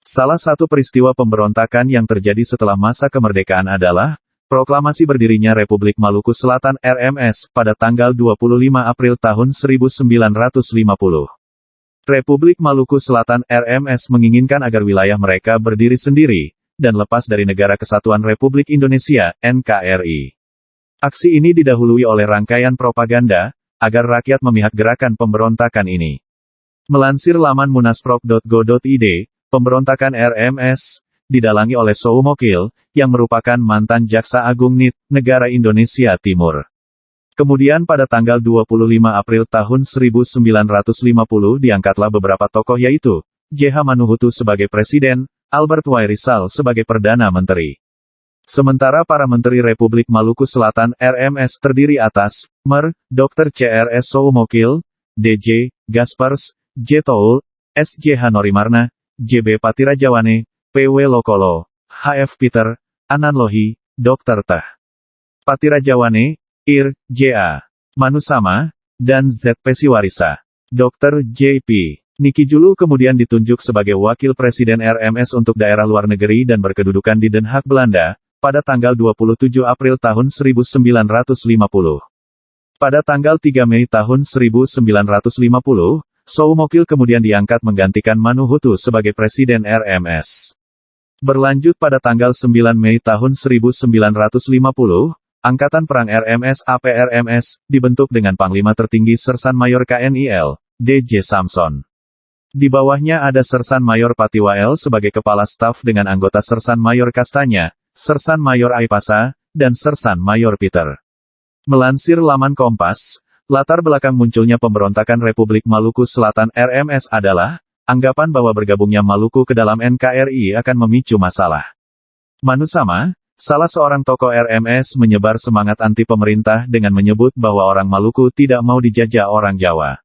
Salah satu peristiwa pemberontakan yang terjadi setelah masa kemerdekaan adalah proklamasi berdirinya Republik Maluku Selatan (RMS) pada tanggal 25 April tahun 1950. Republik Maluku Selatan (RMS) menginginkan agar wilayah mereka berdiri sendiri dan lepas dari Negara Kesatuan Republik Indonesia (NKRI). Aksi ini didahului oleh rangkaian propaganda agar rakyat memihak gerakan pemberontakan ini. Melansir laman munasprop.go.id, pemberontakan RMS didalangi oleh Soumokil, yang merupakan mantan Jaksa Agung NIT, Negara Indonesia Timur. Kemudian pada tanggal 25 April tahun 1950 diangkatlah beberapa tokoh yaitu, J.H. Manuhutu sebagai Presiden, Albert Wairisal sebagai Perdana Menteri. Sementara para Menteri Republik Maluku Selatan (RMS) terdiri atas, Mer. Dr. C.R.S. Soumokil, D.J. Gaspars, J. Toul, S.J. Norimarna, J.B. Patirajawane, P.W. Lokolo, H.F. Peter, Anan Lohi, Dr. Teh Patirajawane, Ir. J.A. Manusama, dan Z.P. Siwarisa. Dr. J.P. Niki Julu kemudian ditunjuk sebagai Wakil Presiden RMS untuk daerah luar negeri dan berkedudukan di Den Haag, Belanda, pada tanggal 27 April tahun 1950. Pada tanggal 3 Mei tahun 1950, Soumokil kemudian diangkat menggantikan Manuhutu sebagai Presiden RMS. Berlanjut pada tanggal 9 Mei tahun 1950, Angkatan Perang RMS (APRMS) dibentuk dengan Panglima Tertinggi Sersan Mayor KNIL, D.J. Samson. Di bawahnya ada Sersan Mayor Patiwael sebagai Kepala Staf dengan anggota Sersan Mayor Kastanya, Sersan Mayor Aipasa, dan Sersan Mayor Peter. Melansir laman Kompas, latar belakang munculnya pemberontakan Republik Maluku Selatan (RMS) adalah anggapan bahwa bergabungnya Maluku ke dalam NKRI akan memicu masalah. Manusama, salah seorang tokoh RMS, menyebar semangat anti pemerintah dengan menyebut bahwa orang Maluku tidak mau dijajah orang Jawa.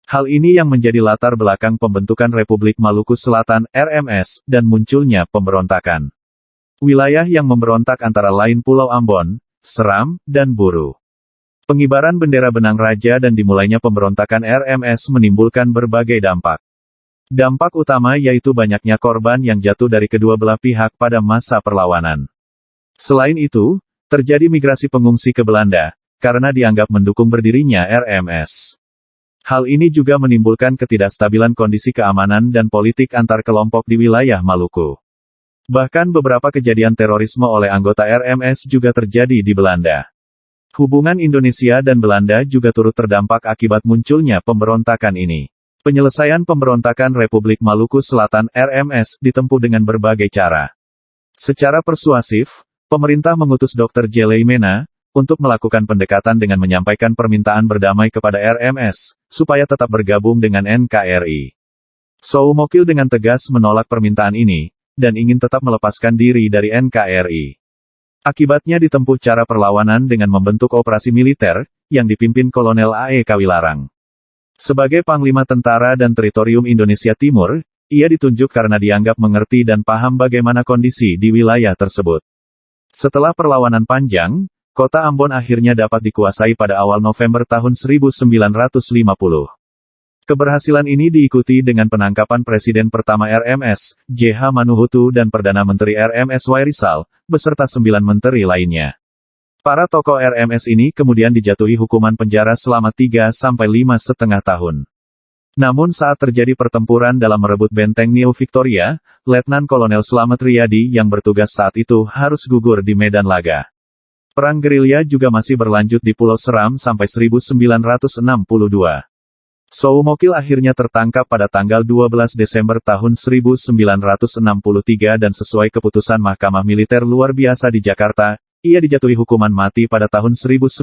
Hal ini yang menjadi latar belakang pembentukan Republik Maluku Selatan (RMS) dan munculnya pemberontakan. Wilayah yang memberontak antara lain Pulau Ambon, Seram, dan Buru. Pengibaran bendera benang raja dan dimulainya pemberontakan RMS menimbulkan berbagai dampak. Dampak utama yaitu banyaknya korban yang jatuh dari kedua belah pihak pada masa perlawanan. Selain itu, terjadi migrasi pengungsi ke Belanda, karena dianggap mendukung berdirinya RMS. Hal ini juga menimbulkan ketidakstabilan kondisi keamanan dan politik antar kelompok di wilayah Maluku. Bahkan beberapa kejadian terorisme oleh anggota RMS juga terjadi di Belanda. Hubungan Indonesia dan Belanda juga turut terdampak akibat munculnya pemberontakan ini. Penyelesaian pemberontakan Republik Maluku Selatan (RMS) ditempuh dengan berbagai cara. Secara persuasif, pemerintah mengutus Dr. J. Leimena untuk melakukan pendekatan dengan menyampaikan permintaan berdamai kepada RMS, supaya tetap bergabung dengan NKRI. Soumokil dengan tegas menolak permintaan ini, dan ingin tetap melepaskan diri dari NKRI. Akibatnya ditempuh cara perlawanan dengan membentuk operasi militer, yang dipimpin Kolonel A.E. Kawilarang. Sebagai Panglima Tentara dan Teritorium Indonesia Timur, ia ditunjuk karena dianggap mengerti dan paham bagaimana kondisi di wilayah tersebut. Setelah perlawanan panjang, Kota Ambon akhirnya dapat dikuasai pada awal November tahun 1950. Keberhasilan ini diikuti dengan penangkapan Presiden pertama RMS, J.H. Manuhutu dan Perdana Menteri RMS Wairisal, beserta 9 menteri lainnya. Para tokoh RMS ini kemudian dijatuhi hukuman penjara selama 3–5,5 tahun. Namun saat terjadi pertempuran dalam merebut benteng New Victoria, Letnan Kolonel Slamet Riyadi yang bertugas saat itu harus gugur di medan laga. Perang gerilya juga masih berlanjut di Pulau Seram sampai 1962. Soumokil akhirnya tertangkap pada tanggal 12 Desember tahun 1963 dan sesuai keputusan Mahkamah Militer Luar Biasa di Jakarta, ia dijatuhi hukuman mati pada tahun 1966.